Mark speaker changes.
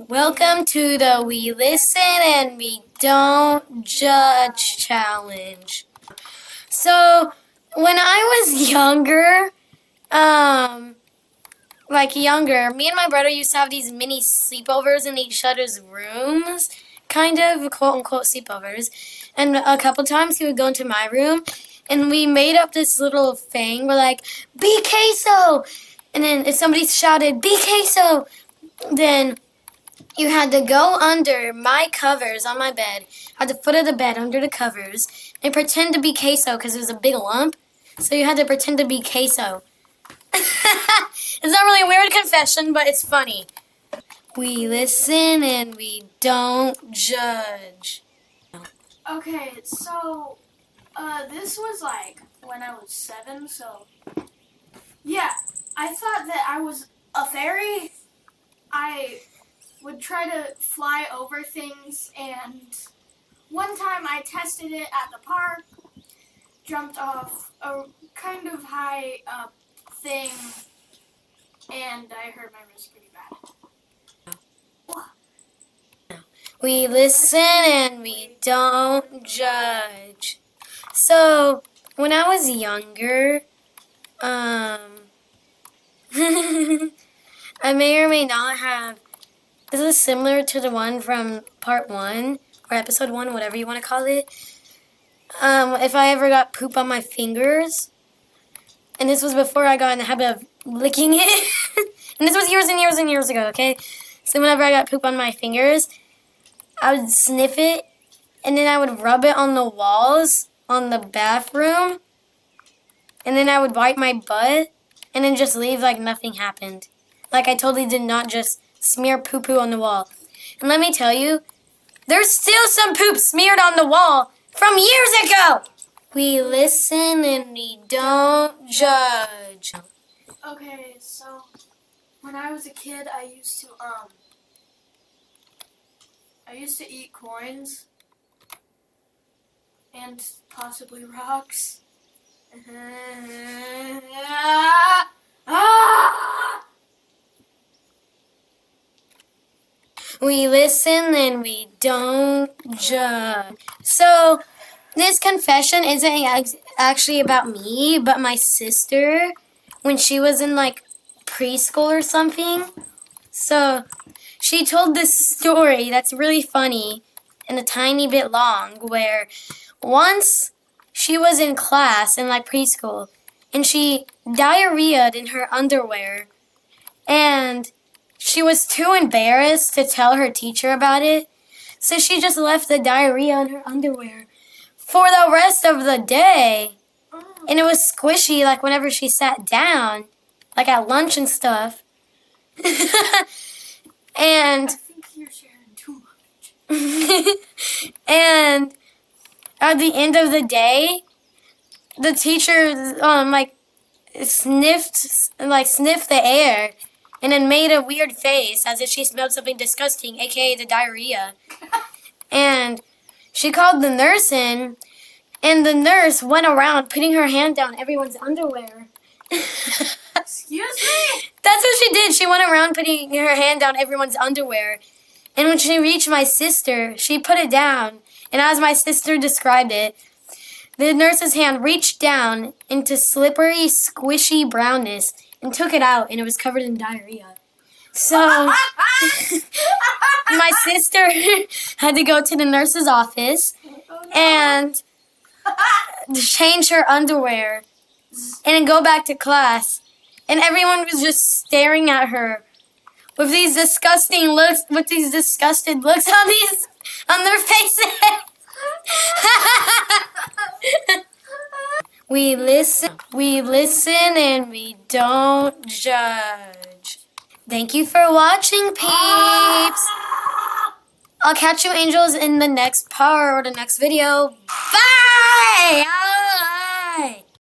Speaker 1: Welcome to the We Listen and We Don't Judge Challenge. So, when I was younger, me and my brother used to have these mini sleepovers in each other's rooms, kind of quote unquote sleepovers. And a couple times he would go into my room, and we made up this little thing. We're like, "Be queso," and then if somebody shouted, "Be queso," then you had to go under my covers on my bed, at the foot of the bed under the covers, and pretend to be queso because it was a big lump. So you had to pretend to be queso. It's not really a weird confession, but it's funny. We listen and we don't judge.
Speaker 2: Okay, so this was like when I was 7, so yeah, I thought that I was a fairy. I would try to fly over things, and one time I tested it at the park, jumped off a kind of high up thing, and I hurt my wrist pretty bad.
Speaker 1: We listen and we don't judge. So, when I was younger, I may or may not have. This is similar to the one from part 1, or episode 1, whatever you want to call it. If I ever got poop on my fingers, and this was before I got in the habit of licking it, and this was years and years and years ago, okay? So whenever I got poop on my fingers, I would sniff it, and then I would rub it on the walls on the bathroom, and then I would wipe my butt, and then just leave like nothing happened. Like I totally did not just smear poo-poo on the wall. And let me tell you, there's still some poop smeared on the wall from years ago. We listen and we don't judge.
Speaker 2: Okay, so when I was a kid, I used to eat coins and possibly rocks.
Speaker 1: We listen and we don't judge. So, this confession isn't actually about me, but my sister, when she was in like preschool or something. So, she told this story that's really funny and a tiny bit long, where once she was in class in like preschool and she diarrheaed in her underwear, and she was too embarrassed to tell her teacher about it, so she just left the diarrhea in her underwear for the rest of the day. And it was squishy like whenever she sat down, like at lunch and stuff. And
Speaker 2: I think you're sharing too much.
Speaker 1: and at the end of the day, the teacher sniffed the air and then made a weird face as if she smelled something disgusting, aka the diarrhea. And she called the nurse in, and the nurse went around putting her hand down everyone's underwear.
Speaker 2: Excuse me?
Speaker 1: That's what she did. She went around putting her hand down everyone's underwear. And when she reached my sister, she put it down. And as my sister described it, the nurse's hand reached down into slippery, squishy brownness and took it out, and it was covered in diarrhea. So my sister had to go to the nurse's office and change her underwear and then go back to class. And everyone was just staring at her with these disgusting looks, with these disgusted looks on their faces. We listen and we don't judge. Thank you for watching, peeps. I'll catch you angels in the next part or the next video. Bye!